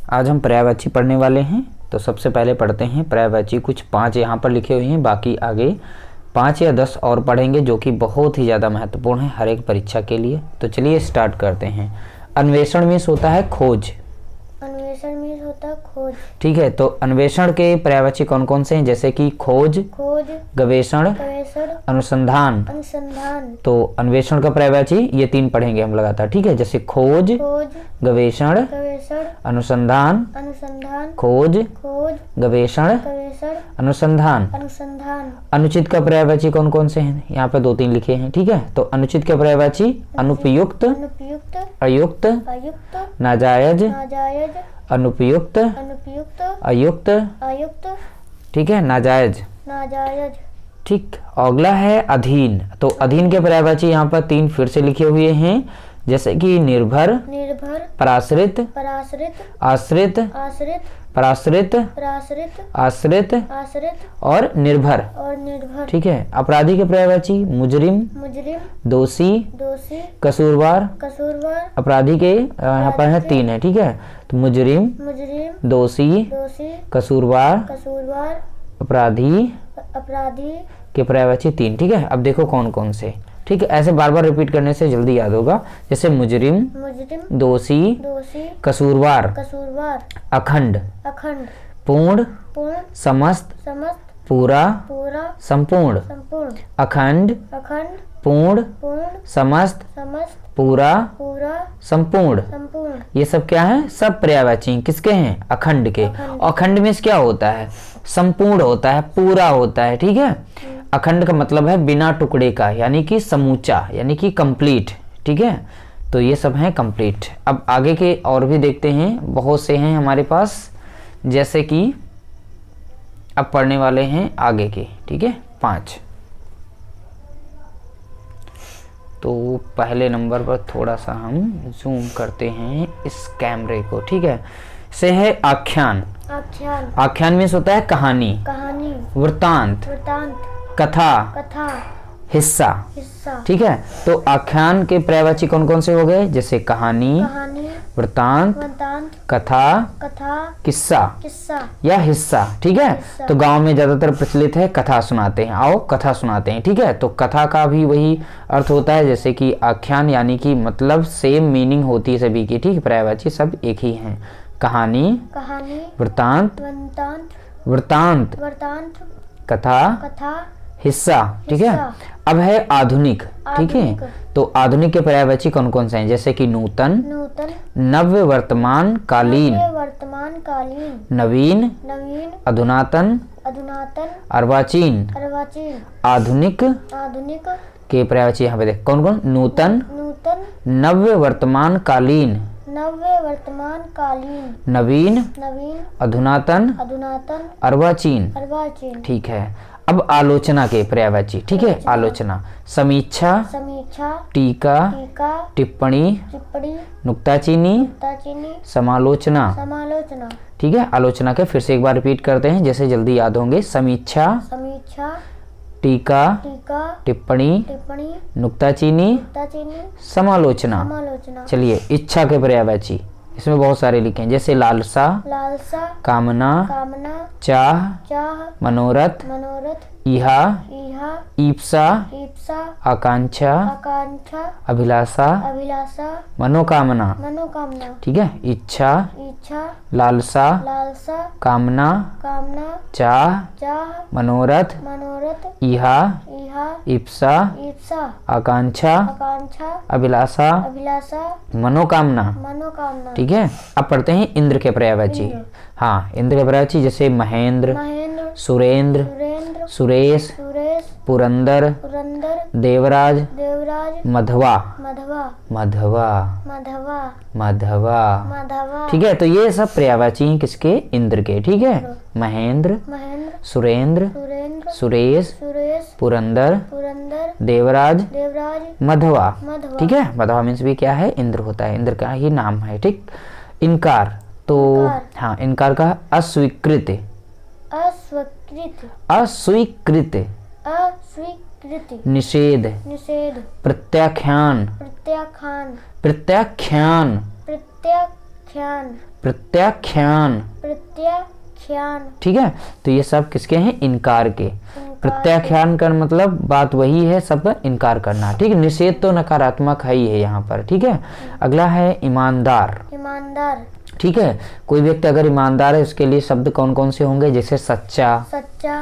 आज हम पर्यायवाची पढ़ने वाले हैं। तो सबसे पहले पढ़ते हैं पर्यायवाची। कुछ 5 यहाँ पर लिखे हुए हैं, बाकी आगे 5 या 10 और पढ़ेंगे जो कि बहुत ही ज़्यादा महत्वपूर्ण है हर एक परीक्षा के लिए। तो चलिए स्टार्ट करते हैं। अन्वेषण मीन्स होता है खोज। अन्वेषण मीन्स होता है खोज। ठीक है, तो अन्वेषण के पर्यायवाची कौन कौन से हैं? जैसे कि खोज, खोज, गवेषण, गवेषण, अनुसंधान। अनुसंधान। तो अन्वेषण का पर्यायवाची ये 3 पढ़ेंगे हम लगातार। ठीक है, जैसे खोज, खोज, गवेषण, गवेषण, अनुसंधान। अनुसंधान। खोज, खोज, गवेषण, गवेषण, अनुसंधान। अनुसंधान। अनुचित का पर्यायवाची कौन कौन से हैं? यहाँ पे 2-3 लिखे हैं। ठीक है, तो अनुचित का पर्यायवाची अनुपयुक्त, अनुपयुक्त, अयुक्त, अयुक्त, नाजायज, नाजायज, अनुपयुक्त, अनुपयुक्त, अयुक्त। अयुक्त, ठीक है, नाजायज। नाजायज। ठीक, अगला है अधीन। तो अधीन के पर्यायवाची यहाँ पर 3 फिर से लिखे हुए हैं, जैसे कि निर्भर, निर्भर, पराश्रित, पराश्रित, आश्रित, आश्रित, पराश्रित, पराश्रित, आश्रित आश्रित और निर्भर। और निर्भर। ठीक है, अपराधी के पर्यायवाची मुजरिम, मुजरिम, दोषी, दोषी, कसूरवार। कसूरवार। अपराधी के यहाँ पर है 3 है। ठीक है, तो मुजरिम, मुजरिम, दोषी, दोषी, कसूरवार, कसूरवार, अपराधी अपराधी। के पर्यायवाची 3। ठीक है, अब देखो कौन कौन से। ठीक है, ऐसे बार बार रिपीट करने से जल्दी याद होगा। जैसे मुजरिम, मुजरिम, दोषी, दोषी, कसूरवार, कसूरवार, अखंड, अखंड, पूर्ण, पूर्ण, समस्त, समस्त, पूरा, पूरा, संपूर्ण। संपूर्ण, अखंड, अखंड, पूर्ण, पूर्ण, समस्त, समस्त, पूरा, पूरा, संपूर्ण। संपूर्ण। ये सब क्या है? सब पर्यायवाची किसके हैं? अखंड के। अखंड। अखंड में क्या होता है? संपूर्ण होता है, पूरा होता है। ठीक है, अखंड का मतलब है बिना टुकड़े का, यानी कि समूचा, यानी कि कंप्लीट। ठीक है, तो ये सब हैं कंप्लीट। अब आगे के और भी देखते हैं, बहुत से हैं हमारे पास, जैसे कि अब पढ़ने वाले हैं आगे के। ठीक है, 5। तो पहले नंबर पर थोड़ा सा हम जूम करते हैं इस कैमरे को। ठीक है, से है आख्यान। आख्यान। आख्यान में होता है कहानी, कहानी, वृत्तांत, वृतांत, कथा, कथा, हिस्सा। हिस्सा। ठीक है, तो आख्यान के पर्यायवाची कौन कौन से हो गए? जैसे कहानी, कहानी, वृत्तांत, वृतांत, कथा, कथा, किस्सा किस्सा, या हिस्सा। ठीक है, हिस्सा। तो गांव में ज्यादातर प्रचलित है कथा सुनाते हैं, आओ कथा सुनाते हैं। ठीक है, तो कथा का भी वही अर्थ होता है जैसे कि आख्यान, यानी कि मतलब सेम मीनिंग होती है सभी की। ठीक, पर्यायवाची सब एक ही हैं। कहानी, कहानी, वृत्तांत, वृतांत, वृत्तांत, वृतांत, कथा, कथा, हिस्सा। ठीक है, हिस्सा। अब है आधुनिक। ठीक है, आधुनिक। तो आधुनिक के पर्यायवाची कौन कौन से हैं? जैसे कि नूतन, नूतन, नव्य, वर्तमान कालीन, वर्तमान कालीन, नवीन, नवीन, अधुनातन, अधुनातन, अर्वाचीन। अर्वाचीन। आधुनिक आधुनिक, के पर्यायवाची यहाँ पे देख कौन कौन? नूतन, नूतन, नव्य, वर्तमान कालीन, नव्य, वर्तमान कालीन, नवीन, नवीन, अधुनातन, अधुनातन, अर्वाचीन। अर्वाचीन। ठीक है, अब आलोचना के पर्यायवाची। ठीक है, आलोचना, समीक्षा, समीक्षा, टीका, टीका, टिप्पणी, टिप्पणी, नुक्ताचीनी, ताचीनी, समालोचना। समालोचना। ठीक है, आलोचना के फिर से एक बार रिपीट करते हैं जैसे जल्दी याद होंगे। समीक्षा, समीक्षा, टीका, टीका, टिप्पणी, टिप्पणी, नुक्ताचीनी, ताचीनी, समालोचना। समालोचना। चलिए, इच्छा के पर्यायवाची इसमें बहुत सारे लिखे हैं, जैसे लालसा, लालसा, कामना, कामना, चाह, चाह, मनोरथ, मनोरथ, इहा, इहा, ईप्सा, ईप्सा, आकांक्षा, आकांक्षा, अभिलाषा, अभिलाषा, मनोकामना। मनोकामना। ठीक है, इच्छा, इच्छा, लालसा, लालसा, कामना, कामना, चाह, चाह, मनोरथ, मनोरथ, इहा, इहा, ईप्सा, ईप्सा, आकांक्षा, आकांक्षा, अभिलाषा, अभिलाषा, मनोकामना। मनोकामना। ठीक है, अब पढ़ते हैं इंद्र के पर्यायवाची। इंद्र। हाँ, इंद्र के पर्यायवाची जैसे महेंद्र, महेंद्र, सुरेंद्र, सुरेंद्र, सुरेश, सुरेश, पुरंदर, पुरंदर, देवराज, देवराज, मधवा, मधवा, मधवा, मधवा, मधवा। मधवा। ठीक है, तो ये सब पर्यायवाची हैं किसके? इंद्र के। ठीक है, महेंद्र, महेंद्र, सुरेंद्र, सुरेंद्र, सुरेश, सुरेश, पुरंदर, पुरंदर, देवराज, देवराज, मधवा। मधवा। ठीक है, मधवा मीन्स भी क्या है? इंद्र होता है, इंद्र का ही नाम है। ठीक, इनकार, तो इनकार। हाँ, इनकार का अस्वीकृत, अस्वीकृत, अस्वीकृत, अस्वीकृति, निषेध, निषेध, प्रत्याख्यान, प्रत्याख्यान, प्रत्याख्यान, प्रत्याख्यान, प्रत्याख्यान, प्रत्याख्यान, प्रत्याख्यान, ठीक है। तो ये सब किसके हैं? इनकार के। प्रत्याख्यान का मतलब बात वही है, सब इनकार करना, ठीक है। निषेध तो नकारात्मक है ही है यहाँ पर, ठीक है। अगला है ईमानदार, ईमानदार, ठीक है। कोई व्यक्ति अगर ईमानदार है उसके लिए शब्द कौन कौन से होंगे? जैसे सच्चा, सच्चा,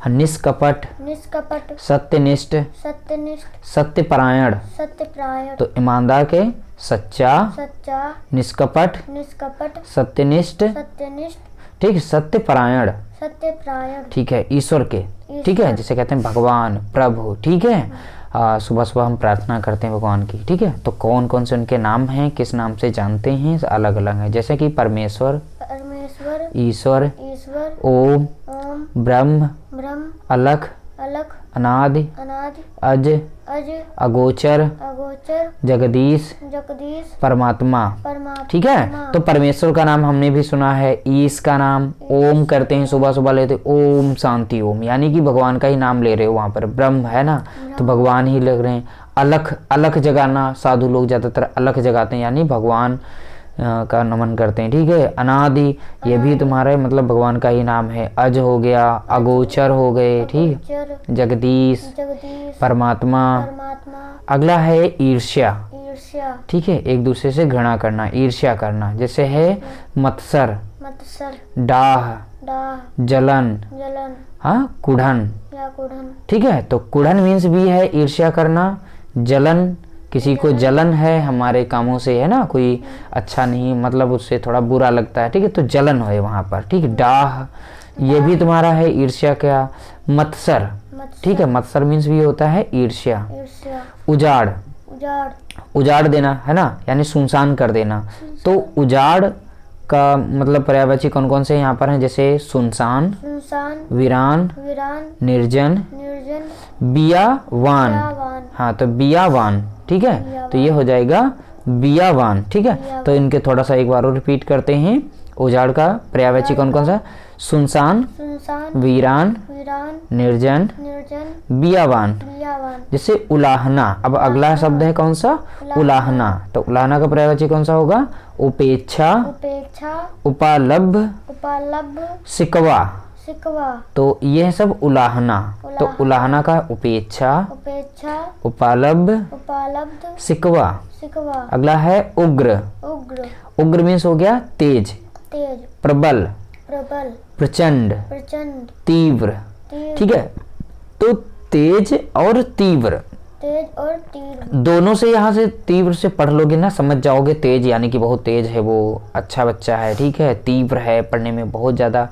निष्कपट, निष्कपट, सत्यनिष्ठ, सत्यनिष्ठ, सत्यपरायण। सत्यपरायण, तो ईमानदार के सच्चा, सच्चा, निष्कपट, निष्कपट, सत्यनिष्ठ, सत्यनिष्ठ, ठीक है, सत्यपरायण, सत्यपरायण, ठीक है, ईश्वर के, ठीक है, जिसे कहते हैं भगवान, प्रभु, ठीक है। सुबह सुबह हम प्रार्थना करते हैं भगवान की, ठीक है। तो कौन कौन से उनके नाम हैं, किस नाम से जानते हैं, अलग अलग हैं। जैसे कि परमेश्वर, परमेश्वर, ईश्वर, ईश्वर, ओम, ओम, ब्रह्म, ब्रह्म, अलख, अलख, अनादि, अनादि, अज, अज, अगोचर, अगोचर, जगदीश, जगदीश, परमात्मा, परमात्मा, ठीक है। तो परमेश्वर का नाम हमने भी सुना है, ईश का नाम, ओम करते हैं सुबह सुबह लेते, ओम शांति ओम, यानी कि भगवान का ही नाम ले रहे हो वहां पर। ब्रह्म है ना, तो भगवान ही लग रहे हैं। अलख, अलख जगाना, साधु लोग ज्यादातर अलख जगाते हैं, यानी भगवान का नमन करते हैं, ठीक है। अनादि, ये भी तुम्हारे मतलब भगवान का ही नाम है। अज हो गया, अगोचर हो गए, ठीक, अगोचर, जगदीश, जगदीश, परमात्मा। परमात्मा, अगला है ईर्ष्या, ईर्ष्या, ठीक है, एक दूसरे से घृणा करना, ईर्ष्या करना। जैसे है मत्सर, मत्सर, डाह, डाह, जलन, जलन, हाँ, कुढ़न, या कुढ़न, ठीक है। तो कुढ़न मीन्स भी है ईर्ष्या करना, जलन, किसी को जलन है हमारे कामों से, है ना, कोई अच्छा नहीं, मतलब उससे थोड़ा बुरा लगता है, ठीक है, तो जलन है वहां पर, ठीक है। डाह, ये भी तुम्हारा है ईर्ष्या का। मत्सर, ठीक है, मत्सर मीन्स भी होता है ईर्ष्या। ईर्ष्या, उजाड़, उजाड़, उजाड़ देना, है ना, यानी सुनसान कर देना। तो उजाड़ का मतलब पर्यायवाची कौन कौन से यहाँ पर हैं? जैसे सुनसान, सुनसान, वीरान, वीरान, निर्जन, निर्जन, बियावान, यावान, हाँ, तो बियावान, ठीक है, तो ये हो जाएगा बियावान, ठीक है। तो इनके थोड़ा सा एक बार और रिपीट करते हैं। उजाड़ का पर्यायवाची कौन कौन सा? सुनसान, सुनसान, वीरान, वीरान, निर्जन, निर्जन, बियावान। बियावान, जैसे उलाहना, अब अगला शब्द है कौन सा? उलाहना। तो उलाहना का पर्यायवाची कौन सा होगा? उपेक्षा, उपेक्षा, उपालब्ध, उपालब्ध, सिकवा। सिकवा, तो ये सब उलाहना। तो उलाहना का उपेक्षा, उपेक्षा, उपालब्ध, उपालब्ध, सिकवा। सिकवा, अगला है उग्र। उग्र, उग्र मीन्स हो गया तेज, तेज, प्रबल, प्रबल, प्रचंड, प्रचंड, तीव्र, तीव्र, ठीक है। तो तेज और तीव्र तेज और तीव्र, दोनों से, यहाँ से तीव्र से पढ़ लोगे ना समझ जाओगे। तेज यानी कि बहुत तेज है, वो अच्छा बच्चा है, ठीक है। तीव्र है, पढ़ने में बहुत ज्यादा।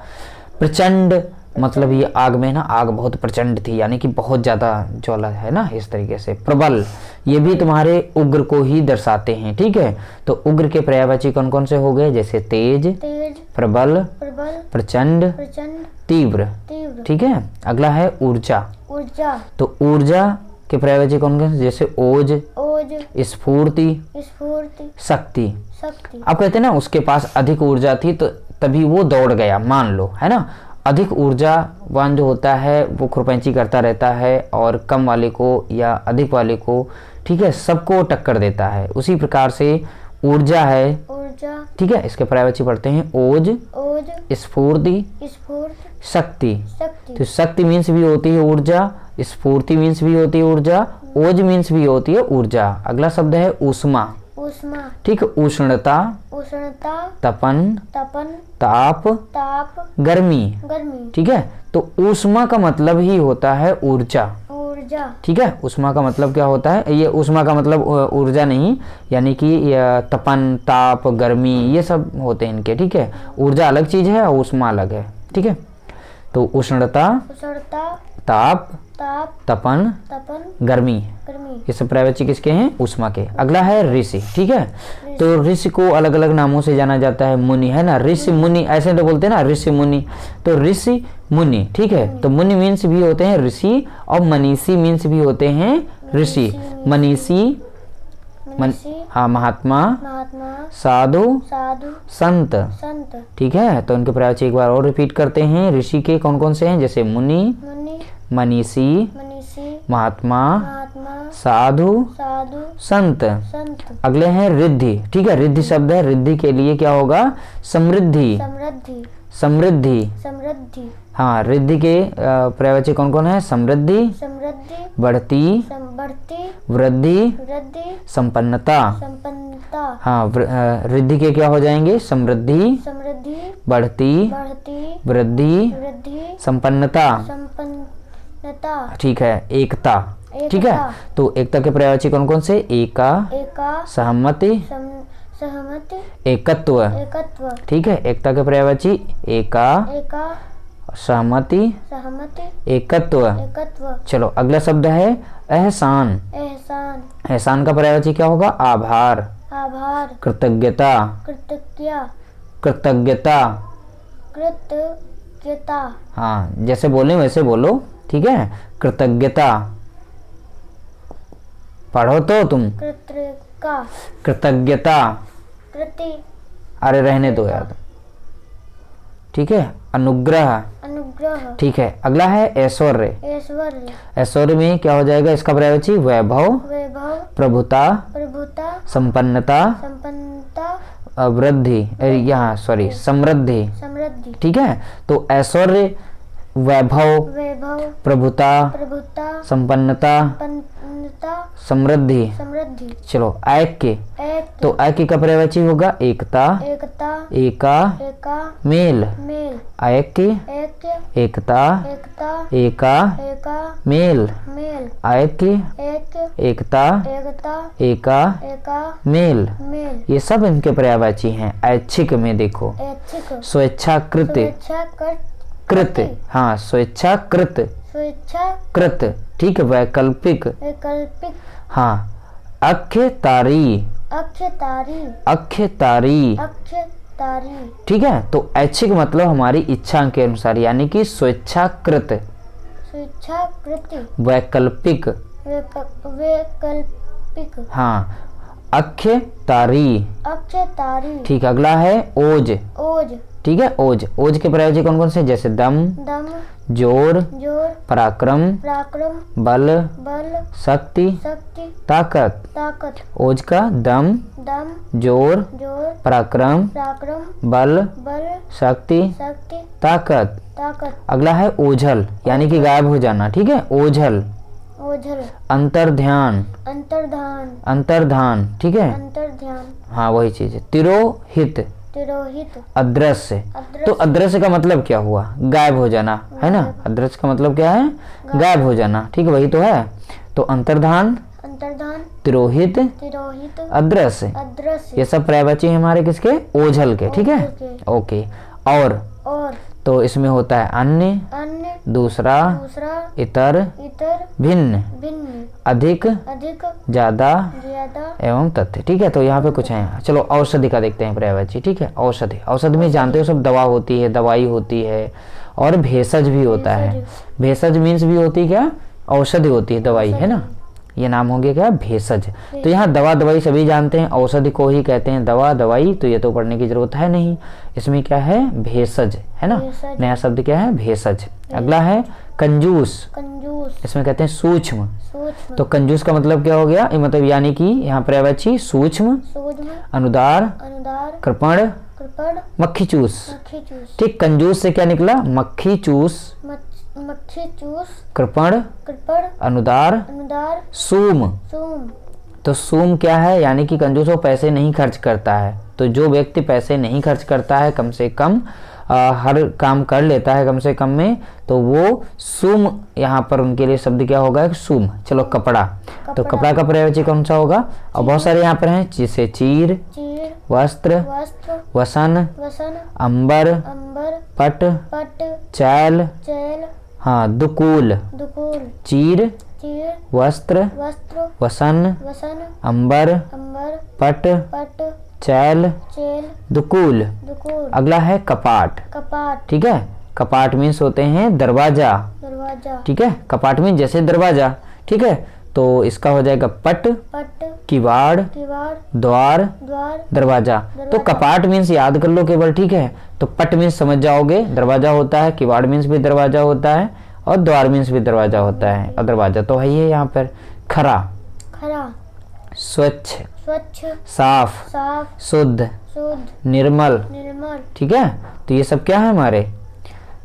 प्रचंड मतलब ये आग में ना, आग बहुत प्रचंड थी, यानी कि बहुत ज्यादा ज्वाला है ना, इस तरीके से। प्रबल, ये भी तुम्हारे उग्र को ही दर्शाते हैं, ठीक है। तो उग्र के पर्यायवाची कौन कौन से हो गए? जैसे तेज, तेज, प्रबल, प्रबल, प्रचंड, प्रचंड, तीव्र, तीव्र, ठीक है। अगला है ऊर्जा। ऊर्जा, तो ऊर्जा के पर्यायवाची कौन कौन से? जैसे ओज, ओज, स्फूर्ति, स्फूर्ति, शक्ति। शक्ति, आप कहते हैं ना उसके पास अधिक ऊर्जा थी तो तभी वो दौड़ गया, मान लो, है ना। अधिक ऊर्जावान जो होता है वो खुरपैंची करता रहता है और कम वाले को या अधिक वाले को, ठीक है, सबको टक्कर देता है। उसी प्रकार से ऊर्जा है, ऊर्जा, ठीक है। इसके पर्यायवाची पढ़ते हैं ओज, ओज, स्फूर्ति, स्फूर्ति, शक्ति। शक्ति, तो शक्ति मीन्स भी होती है ऊर्जा, स्फूर्ति मीन्स भी होती है ऊर्जा, ओज मीन्स भी होती है ऊर्जा। अगला शब्द है ऊष्मा, ऊष्मा, ठीक, उष्णता, उष्णता, तपन, तपन, ताप, ताप, गर्मी, गर्मी, ठीक है। तो ऊष्मा का मतलब ही होता है ऊर्जा, ऊर्जा, ठीक है। ऊष्मा का मतलब क्या होता है? ये ऊष्मा का मतलब ऊर्जा नहीं, यानी कि तपन, ताप, गर्मी, ये सब होते हैं इनके, ठीक है। ऊर्जा अलग चीज है और ऊष्मा अलग है, ठीक है। तो उष्णता, उष्णता, ताप, ताप, तपन, तपन, गर्मी, गर्मी, ये सब पर्यायवाची किसके हैं? ऊष्मा के। अगला है ऋषि, ठीक है। तो ऋषि को अलग अलग नामों से जाना जाता है। मुनि, है ना, ऋषि मुनि ऐसे तो बोलते हैं ना, ऋषि मुनि। तो ऋषि मुनि, ठीक है। तो मुनि मीन्स भी होते हैं ऋषि और मनीषी मीन्स भी होते हैं ऋषि। मनीषी, मनीषी, हाँ, महात्मा, महात्मा, साधु, साधु, संत, संत, ठीक है। तो इनके पर्यायवाची एक बार और रिपीट करते हैं। ऋषि के कौन कौन से हैं? जैसे मुनि, मुनि, मनीषी, मनीषी, महात्मा, महात्मा, महात्मा साधु साधु संत। संत अगले हैं रिद्धि। ठीक है, रिद्धि शब्द है, रिद्धि के लिए क्या होगा? समृद्धि। समृद्धि समृद्धि, समृद्धि हाँ, रिद्धि के पर्यायवाची कौन कौन है? समृद्धि, समृद्धि बढ़ती, बढ़ती वृद्धि, वृद्धि संपन्नता। संपन्नता हाँ, रिद्धि के क्या हो जाएंगे? समृद्धि, समृद्धि बढ़ती, बढ़ती वृद्धि, वृद्धि संपन्नता। संपन्नता ठीक है, एकता। ठीक है, एकता तो एकता के पर्यायवाची कौन कौन से? एका, एका सहमति, सहमति एकत्व। एकत्व ठीक है, एकता के पर्यायवाची एका, एका सहमति, सहमति एकत्व। एकत्व चलो अगला शब्द है एहसान। एहसान एहसान का पर्यायवाची क्या होगा? आभार, आभार कृतज्ञता, कृतज्ञता कृतज्ञता। कृतज्ञता हाँ, जैसे बोले वैसे बोलो। ठीक है, कृतज्ञता। पढ़ो तो तुम। कृतज्ञता कृतज्ञता। कृति अरे रहने दो यार। ठीक है, अनुग्रह। अनुग्रह ठीक है, अगला है ऐश्वर्य। ऐश्वर्य ऐश्वर्य में क्या हो जाएगा? इसका पर्यायवाची वैभव, वैभव प्रभुता, प्रभुता संपन्नता, संपन्नता वृद्धि, यहाँ सॉरी समृद्धि। समृद्धि ठीक है, तो ऐश्वर्य, वैभव, वैभव प्रभुता, प्रभुता संपन्नता, संपन्नता समृद्धि। समृद्धि चलो ऐक्य। एक तो ऐक्य का पर्यायवाची होगा एकता, एकता एका, एका मेल। मेल ऐक्य, एक एकता, एकता एका, एका मेल। मेल ऐक्य, एक एकता, एकता एका, एका मेल। मेल ये सब इनके पर्यायवाची हैं। ऐच्छिक में देखो ऐच्छिक स्वेच्छाकृत, स्वेच्छाकृत कृत, हाँ स्वेच्छाकृत, स्वेच्छाकृत कृत। ठीक है, वैकल्पिक, वैकल्पिक हाँ अख्यतारी, अक्षतारी अख्यतारी। अक्षतारी ठीक है, तो ऐच्छिक मतलब हमारी इच्छा के अनुसार, यानी कि स्वेच्छाकृत, स्वेच्छाकृत वैकल्पिक, वैकल्पिक हाँ अख्यतारी। अक्षतारी ठीक है, अगला है ओज। ओज ठीक है, ओज। ओज के पर्यायवाची कौन कौन से? जैसे दम, दम जोर, जोर पराक्रम, पराक्रम बल, बल शक्ति, शक्ति ताकत। ताकत ओज का दम, दम जोर, जोर पराक्रम, पराक्रम बल, बल शक्ति, शक्ति ताकत। ताकत अगला है ओझल, यानी कि गायब हो जाना। ठीक है, ओझल। ओझल अंतर्ध्यान, अंतर्धान अंतर्धान। ठीक है, अंतर्ध्यान हाँ वही चीज है। तिरोहित, तिरोहित अदृश्य। तो अदृश्य अदृश्य का मतलब क्या हुआ? गायब हो जाना, है ना। अदृश्य का मतलब क्या है? गायब हो जाना। ठीक है, वही तो है। तो अंतर्धान, अंतर्धान तिरोहित, तिरोहित अदृश्य, अदृश्य ये सब पर्यायवाची हैं हमारे किसके? ओझल के। ठीक है, ओझल ओके। और और इसमें होता है अन्य, अन्य दूसरा, दूसरा इतर, इतर भिन्न, भिन्न अधिक, अधिक ज्यादा ज्यादा एवं तथ्य। ठीक है, तो यहाँ पे कुछ है। चलो औषधि का देखते हैं पर्यायवाची। ठीक है, औषधि। औषधि में जानते हो सब दवा होती है, दवाई होती है, और भेषज भी होता है। भेषज मीन्स भी होती है क्या? औषधि होती है, दवाई, है ना। ये नाम हो गया क्या? भेषज। तो यहाँ दवा दवाई सभी जानते हैं, औषधि को ही कहते हैं दवा दवाई, तो ये तो पढ़ने की जरूरत है नहीं। इसमें क्या है? भेषज, है ना। भेषज। नया शब्द क्या है? भेषज। अगला है कंजूस, कंजूस इसमें कहते हैं सूक्ष्म। सूक्ष्म तो कंजूस का मतलब क्या हो गया? मतलब यानी कि यहाँ पर्यायवाची सूक्ष्म, सूक्ष्म अनुदार, अनुदार कृपण, कृपण मक्खी चूस। मक्खी चूस ठीक, कंजूस से क्या निकला? मक्खी चूस, मक्खी चूस कृपण, कृपण अनुदार, अनुदार सूम। सूम तो सूम क्या है? यानी कि कंजूस वो पैसे नहीं खर्च करता है। तो जो व्यक्ति पैसे नहीं खर्च करता है, कम से कम हर काम कर लेता है कम से कम में, तो वो सूम, यहाँ पर उनके लिए शब्द क्या होगा? सूम। चलो कपड़ा। तो कपड़ा का पर्यायवाची कौन सा होगा? और बहुत सारे यहाँ पर हैं, जैसे चीर, चीर वस्त्र, वस्त्र वसन, वसन अंबर, अंबर पट, पट चैल, चैल हाँ दुकूल। दुकूल चीर, चीर वस्त्र, वस्त्र वसन, वसन अंबर, अंबर पट, पट चैल, चैल दुकूल। दुकूल अगला है कपाट। कपाट ठीक है, कपाट मीन्स होते हैं दरवाजा। दरवाजा ठीक है, कपाट मीन्स जैसे दरवाजा। ठीक है, तो इसका हो जाएगा पट, पट किवाड़, किवाड़ द्वार, द्वार दरवाजा। तो कपाट मीन्स याद कर लो केवल। ठीक है, तो पट मीन्स समझ जाओगे, दरवाजा होता है, किवाड़ मीन्स भी दरवाजा होता है, और द्वार मीन्स भी दरवाजा होता है, और दरवाजा तो है ही है यहाँ पर। खरा, खरा, स्वच्छ, स्वच्छ, साफ, साफ, शुद्ध, शुद्ध, निर्मल। निर्मल, ठीक है, तो ये सब क्या है हमारे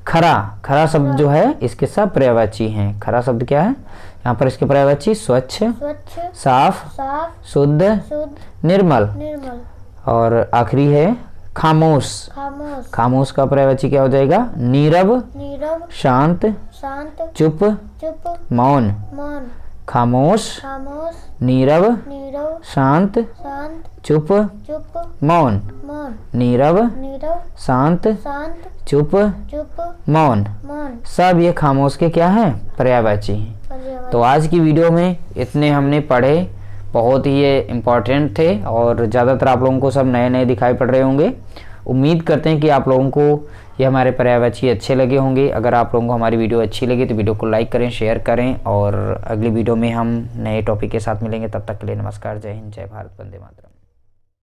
खरा। खरा शब्द जो है इसके सब पर्यायवाची हैं। खरा शब्द क्या है, यहाँ पर इसके पर्यायवाची स्वच्छ, स्वच्छ, साफ, साफ, शुद्ध, शुद्ध, निर्मल। निर्मल, और आखिरी है खामोश। खामोश, खामोश का पर्यायवाची क्या हो जाएगा, नीरव, नीरव, शांत, शांत, चुप, चुप, मौन। मौन, खामोश, खामोश, नीरव, नीरव, शांत, शांत, चुप, चुप, मौन। मौन, नीरव, नीरव, शांत, शांत, चुप, चुप, मौन। मौन, सब ये खामोश के क्या हैं, पर्यायवाची हैं। पर्यायवाची। तो आज की वीडियो में इतने हमने पढ़े, बहुत ही ये इम्पॉर्टेंट थे और ज़्यादातर आप लोगों को सब नए नए दिखाई पड़ रहे होंगे। उम्मीद करते हैं कि आप लोगों को ये हमारे पर्यायवाची अच्छे लगे होंगे। अगर आप लोगों को हमारी वीडियो अच्छी लगी तो वीडियो को लाइक करें, शेयर करें और अगली वीडियो में हम नए टॉपिक के साथ मिलेंगे। तब तक के लिए नमस्कार, जय हिंद, जय भारत, वंदे मातरम।